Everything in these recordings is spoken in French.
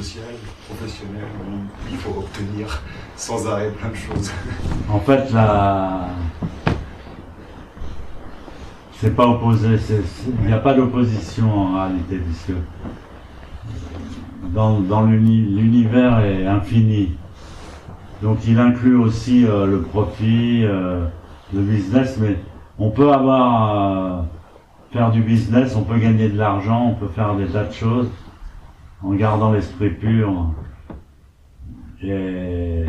social, professionnel, où il faut obtenir sans arrêt plein de choses. En fait, là, c'est pas opposé, il n'y a pas d'opposition en réalité, puisque dans l'univers est infini. Donc il inclut aussi le profit, le business, mais on peut faire du business, on peut gagner de l'argent, on peut faire des tas de choses en gardant l'esprit pur. Et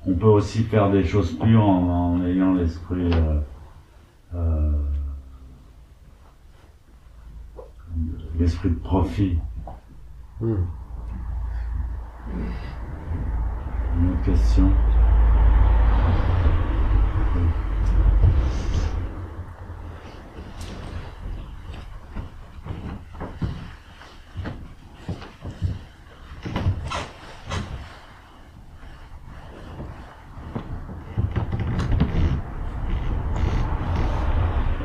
on peut aussi faire des choses pures en ayant l'esprit l'esprit de profit. Une autre question?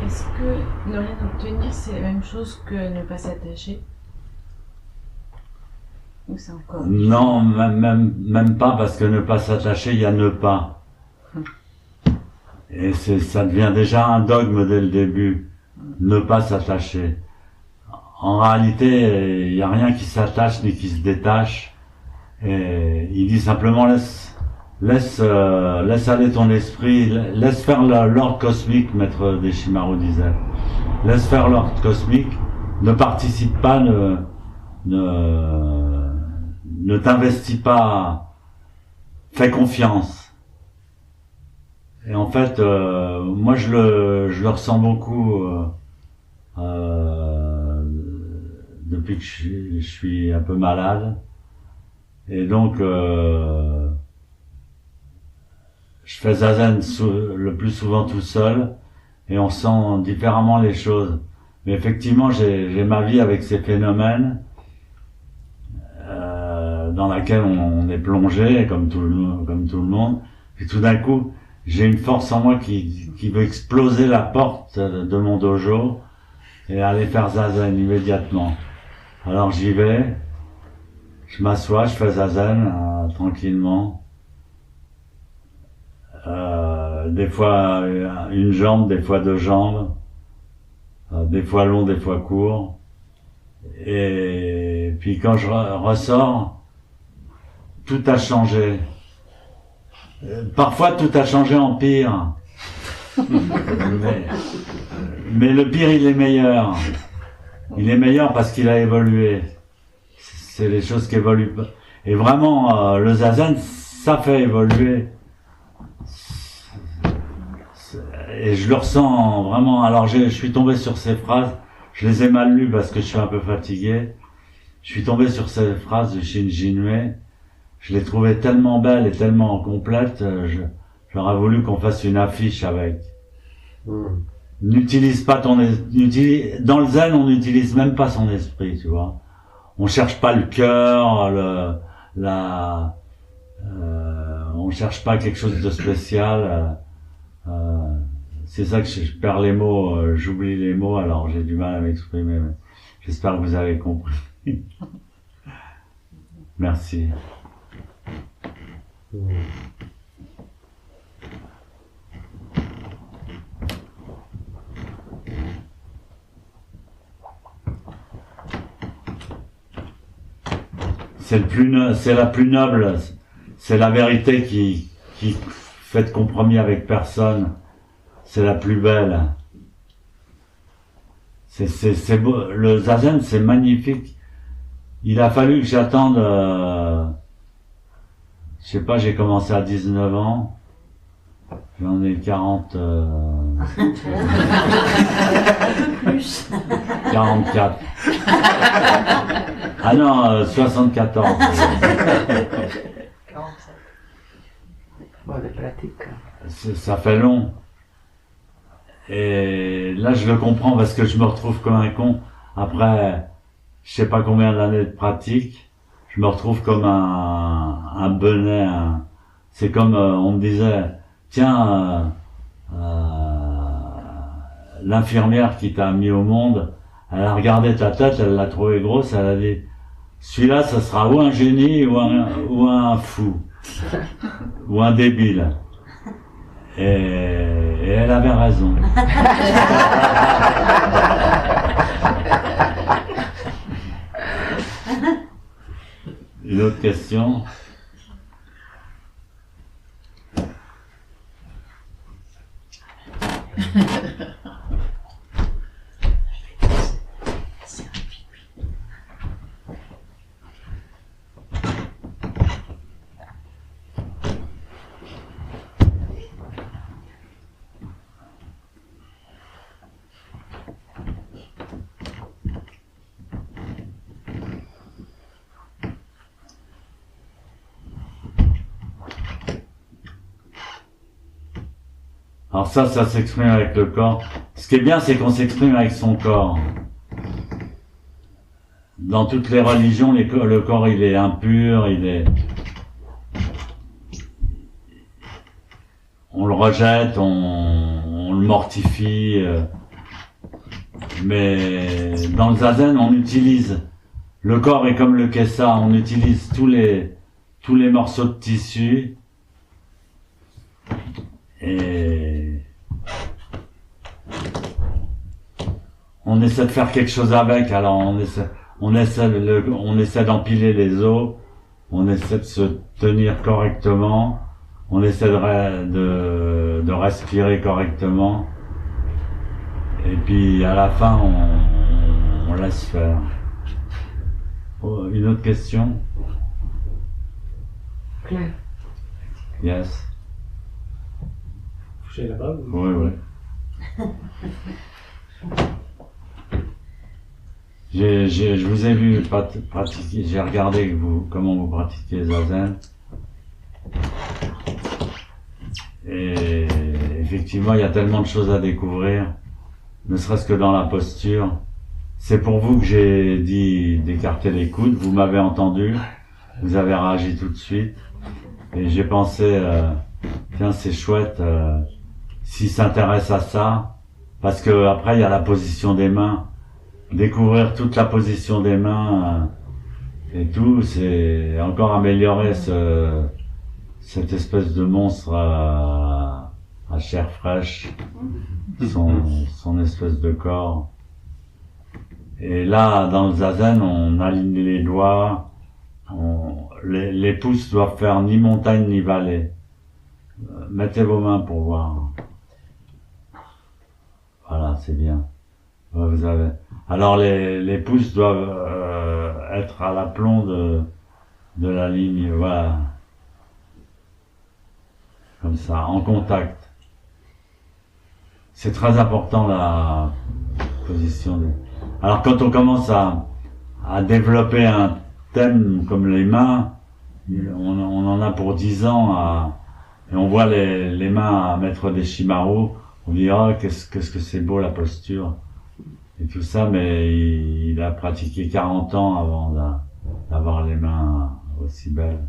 Est-ce que ne rien obtenir, c'est la même chose que ne pas s'attacher? Ou c'est encore... Non, même pas, parce que ne pas s'attacher, il y a ne pas. Et ça devient déjà un dogme dès le début, ne pas s'attacher. En réalité, il n'y a rien qui s'attache ni qui se détache. Et il dit simplement laisse aller ton esprit, laisse faire l'ordre cosmique, Maître Deshimaru disait. Laisse faire l'ordre cosmique, ne participe pas, ne t'investis pas, fais confiance. Et en fait, moi je le ressens beaucoup depuis que je suis un peu malade. Et donc, je fais zazen le plus souvent tout seul, et on sent différemment les choses. Mais effectivement, j'ai ma vie avec ces phénomènes, dans laquelle on est plongé, comme tout le monde. Et tout d'un coup, j'ai une force en moi qui veut exploser la porte de mon dojo et aller faire zazen immédiatement. Alors j'y vais, je m'assois, je fais zazen tranquillement. Des fois une jambe, des fois deux jambes, des fois long, des fois court. Et puis quand je ressors, tout a changé. Parfois tout a changé en pire. Mais le pire, il est meilleur. Il est meilleur parce qu'il a évolué. C'est les choses qui évoluent. Et vraiment, le zazen, ça fait évoluer. Et je le ressens vraiment. Alors je suis tombé sur ces phrases. Je les ai mal lues parce que je suis un peu fatigué. Je suis tombé sur ces phrases de Shinjinue. Je les trouvais tellement belles et tellement complètes. J'aurais voulu qu'on fasse une affiche avec. N'utilise pas ton esprit. Dans le zen, on n'utilise même pas son esprit, tu vois. On cherche pas le cœur, on cherche pas quelque chose de spécial. C'est ça que je perds les mots, j'oublie les mots, alors j'ai du mal à m'exprimer. J'espère que vous avez compris. Merci. C'est la plus noble, c'est la vérité qui fait de compromis avec personne. C'est la plus belle. C'est beau. Le zazen, c'est magnifique. Il a fallu que j'attende, je sais pas, j'ai commencé à 19 ans. J'en ai 40, Plus. 44. Ah non, 74. 47. Bon, de pratique. Ça fait long. Et là, je le comprends parce que je me retrouve comme un con. Après, je sais pas combien d'années de pratique, je me retrouve comme un benet. C'est comme, on me disait, tiens, l'infirmière qui t'a mis au monde, elle a regardé ta tête, elle l'a trouvée grosse, elle a dit, celui-là, ça sera ou un génie ou un fou, ou un débile. Et elle avait raison. Une autre question? Alors ça s'exprime avec le corps. Ce qui est bien, c'est qu'on s'exprime avec son corps. Dans toutes les religions, le corps, il est impur, on le rejette, on le mortifie. Mais dans le zazen, on utilise. Le corps est comme le kessa, on utilise tous les morceaux de tissu. Et on essaie de faire quelque chose avec. Alors on essaie d'empiler les os, on essaie de se tenir correctement, on essaie de respirer correctement, et puis à la fin on laisse faire. Oh, une autre question? Claire. Yes. Coucher là-bas ou... Oui, oui. Je vous ai vu pratiquer, j'ai regardé comment vous pratiquez Zazen. Et effectivement, il y a tellement de choses à découvrir, ne serait-ce que dans la posture. C'est pour vous que j'ai dit d'écarter les coudes, vous m'avez entendu, vous avez réagi tout de suite. Et j'ai pensé, tiens, c'est chouette, s'il s'intéresse à ça, parce que après il y a la position des mains. Découvrir toute la position des mains et tout, c'est encore améliorer cette espèce de monstre à chair fraîche, son espèce de corps. Et là, dans le zazen, on aligne les doigts, les pouces doivent faire ni montagne ni vallée. Mettez vos mains pour voir. Voilà, c'est bien. Vous avez. Alors les pouces doivent être à l'aplomb de la ligne, voilà. Comme ça, en contact. C'est très important la position des... Alors quand on commence à développer un thème comme les mains, on en a pour 10 ans et on voit les mains à mettre des shimaru, on dit oh qu'est-ce que c'est beau la posture. Et tout ça, mais il a pratiqué 40 ans avant d'avoir les mains aussi belles.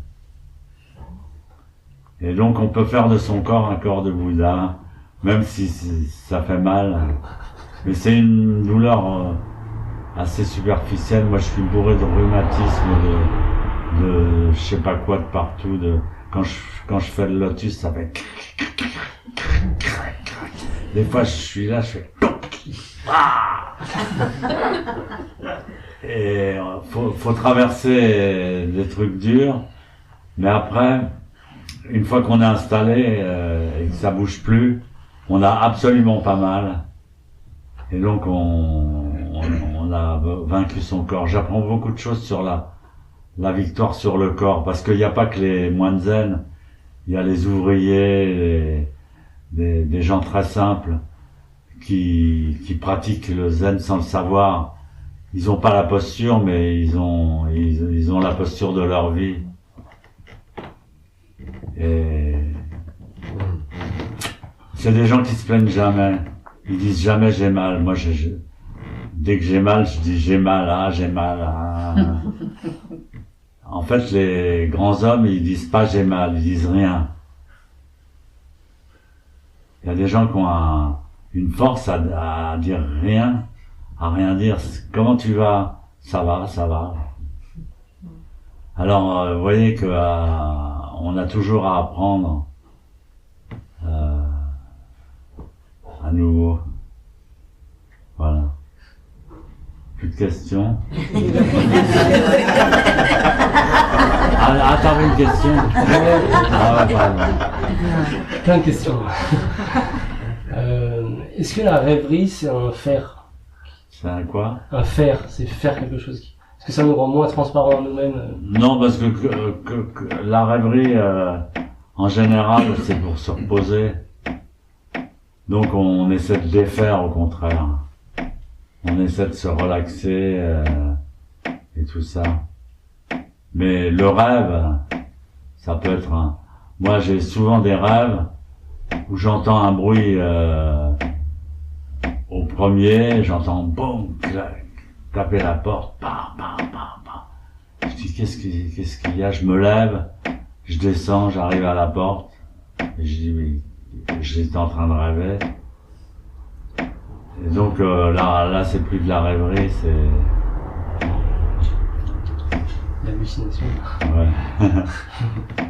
Et donc on peut faire de son corps un corps de Bouddha, même si ça fait mal. Mais c'est une douleur assez superficielle. Moi je suis bourré de rhumatisme, de je sais pas quoi de partout. Quand je fais le lotus, ça fait... Des fois je suis là, je fais... Et faut traverser des trucs durs, mais après, une fois qu'on est installé et que ça bouge plus, on a absolument pas mal. Et donc on a vaincu son corps. J'apprends beaucoup de choses sur la victoire sur le corps, parce qu'il n'y a pas que les moines zen, il y a les ouvriers, des gens très simples qui pratiquent le zen sans le savoir. Ils ont pas la posture, mais ils ont la posture de leur vie. Et c'est des gens qui se plaignent jamais. Ils disent jamais j'ai mal. Moi, dès que j'ai mal, je dis j'ai mal, j'ai mal. En fait, les grands hommes, ils disent pas j'ai mal, ils disent rien. Il y a des gens qui ont une force à dire rien, à rien dire. Comment tu vas? Ça va, ça va. Alors, vous voyez que on a toujours à apprendre à nouveau. Voilà. Plus de questions. Ah, t'avais une question? Ah ouais, pardon. Plein de questions. Est-ce que la rêverie, c'est un faire? C'est un quoi? Un faire, c'est faire quelque chose. Est-ce que ça nous rend moins transparents en nous-mêmes? Non, parce que la rêverie, en général, c'est pour se reposer. Donc on essaie de défaire au contraire. On essaie de se relaxer et tout ça. Mais le rêve, ça peut être un... Moi j'ai souvent des rêves où j'entends un bruit au premier, j'entends boum, clac, taper la porte, bam, bam, bam, bam. Je dis qu'est-ce qu'il y a? Je me lève, je descends, j'arrive à la porte, et je dis mais j'étais en train de rêver. Et donc là c'est plus de la rêverie, c'est... L'hallucination. Ouais.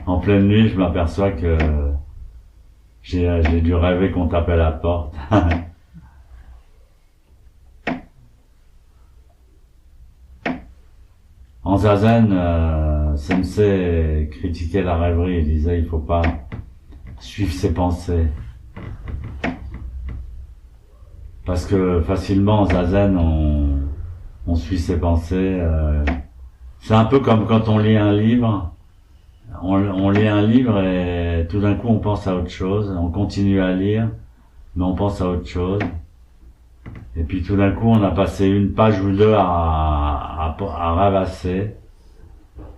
En pleine nuit, je m'aperçois que j'ai dû rêver qu'on tapait la porte. En zazen, Sensei critiquait la rêverie, il disait il faut pas suivre ses pensées. Parce que facilement en zazen, on suit ses pensées. C'est un peu comme quand on lit un livre. On lit un livre et tout d'un coup on pense à autre chose. On continue à lire, mais on pense à autre chose. Et puis tout d'un coup on a passé une page ou deux à rêvasser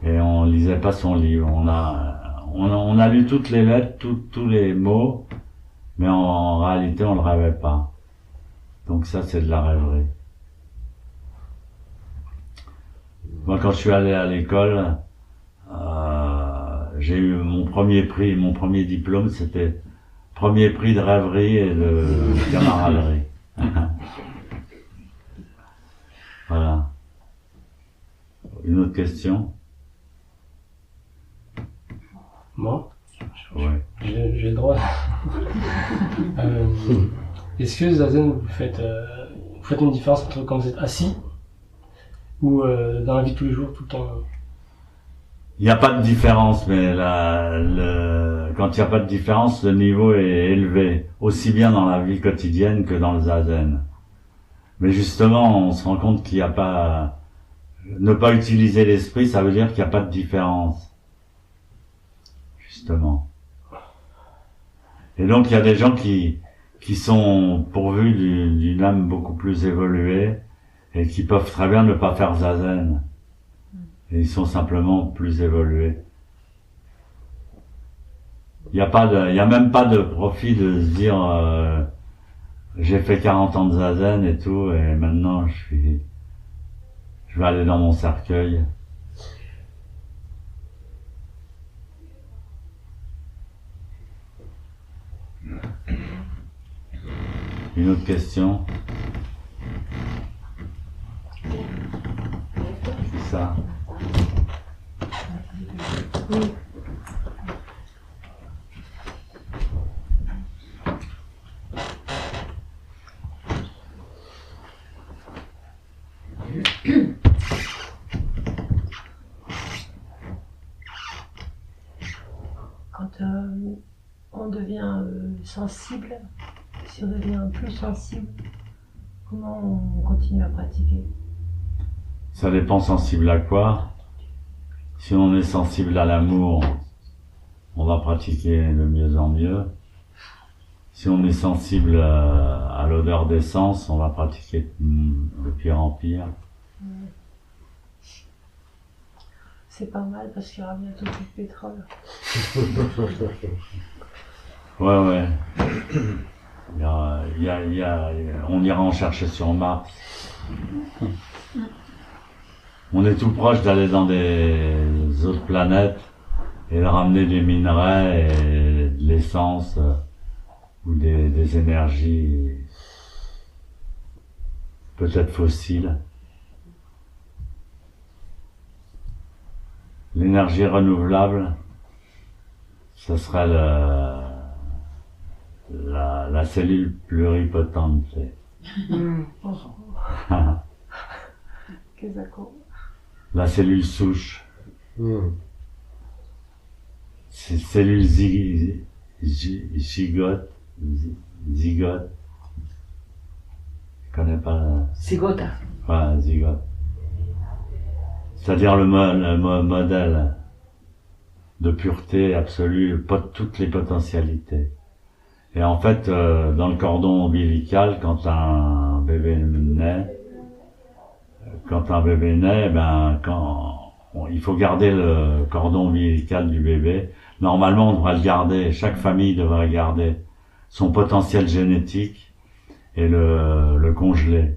et on lisait pas son livre. On a lu toutes les lettres, tous les mots, mais en réalité on le rêvait pas. Donc ça c'est de la rêverie. Moi quand je suis allé à l'école, j'ai eu mon premier prix, mon premier diplôme, c'était premier prix de rêverie et de camaraderie. Voilà. Une autre question? Moi? Ouais. J'ai le droit. Est-ce que Zazen, vous faites une différence entre quand vous êtes assis ou dans la vie de tous les jours, tout le temps? Il n'y a pas de différence, mais quand il n'y a pas de différence, le niveau est élevé, aussi bien dans la vie quotidienne que dans le Zazen. Mais justement, on se rend compte qu'il n'y a pas... Ne pas utiliser l'esprit, ça veut dire qu'il n'y a pas de différence. Justement. Et donc, il y a des gens qui sont pourvus d'une âme beaucoup plus évoluée et qui peuvent très bien ne pas faire Zazen. Et ils sont simplement plus évolués. Il y a même pas de profit de se dire j'ai fait 40 ans de Zazen et tout, et maintenant je vais aller dans mon cercueil. Une autre question? C'est ça. Oui. Quand on devient sensible, si on devient plus sensible, comment on continue à pratiquer? Ça dépend sensible à quoi. Si on est sensible à l'amour, on va pratiquer de mieux en mieux. Si on est sensible à l'odeur d'essence, on va pratiquer de pire en pire. C'est pas mal parce qu'il y aura bientôt plus de pétrole. Ouais. On ira en chercher sur Mars. On est tout proche d'aller dans des autres planètes et de ramener des minerais et de l'essence ou des énergies peut-être fossiles. l'énergie renouvelable, ce serait la cellule pluripotente. La cellule souche. C'est cellule zygote. Zygote. Je connais pas. Zygote. Ouais, zygote. C'est-à-dire le modèle de pureté absolue, toutes les potentialités. Et en fait, dans le cordon ombilical, quand un bébé naît, il faut garder le cordon ombilical du bébé. Normalement, on devrait le garder, chaque famille devrait garder son potentiel génétique et le congeler.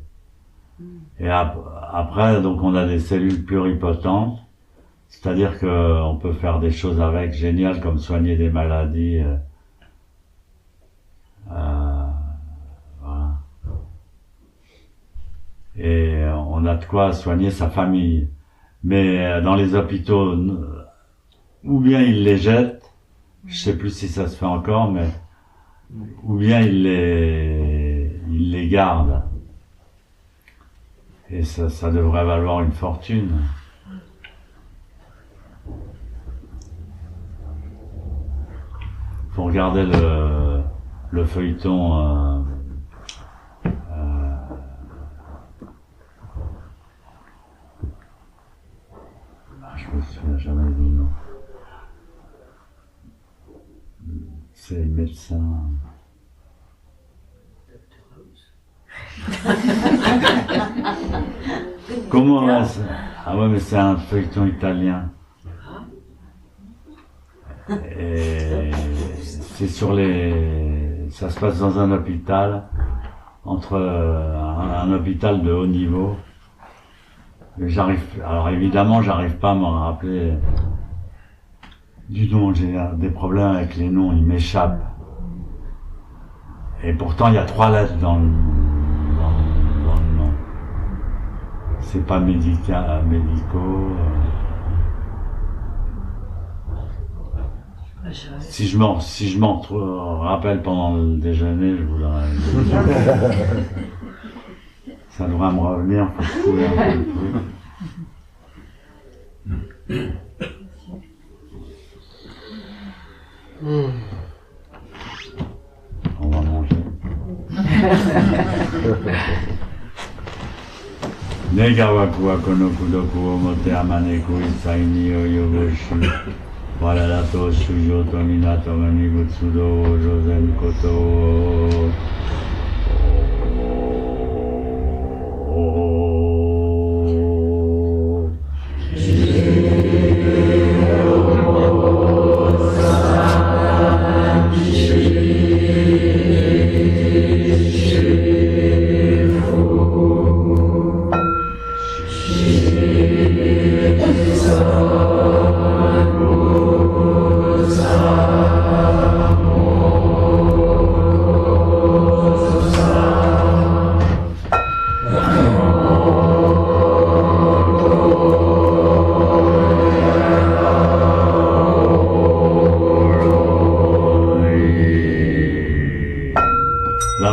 Et après, donc, on a des cellules pluripotentes, c'est-à-dire qu'on peut faire des choses avec géniales, comme soigner des maladies. Voilà. Et on a de quoi soigner sa famille. Mais dans les hôpitaux, ou bien ils les jettent, je sais plus si ça se fait encore, mais ou bien ils les gardent. Et ça devrait valoir une fortune. Faut regarder le feuilleton je me souviens jamais du nom. C'est le médecin. Comment là, ah ouais, mais c'est un feuilleton italien. Et c'est sur ça se passe dans un hôpital, entre un hôpital de haut niveau. Alors évidemment, j'arrive pas à m'en rappeler du nom, j'ai des problèmes avec les noms, ils m'échappent. Et pourtant, il y a 3 lettres dans le nom. C'est pas médicaux. Si je m'en rappelle pendant le déjeuner, je vous l'aurais dit. Ça devrait me revenir, faut que je trouve un peu le truc. On va manger. Negawaku akonoku doku omote amaneku isaini oyogoshi. Walalato shujoto minato manibutsudo josen koto.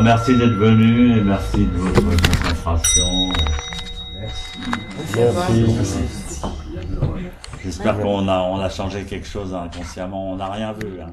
Merci d'être venu et merci de votre concentration. Merci. J'espère qu'on a changé quelque chose inconsciemment. On n'a rien vu. Hein.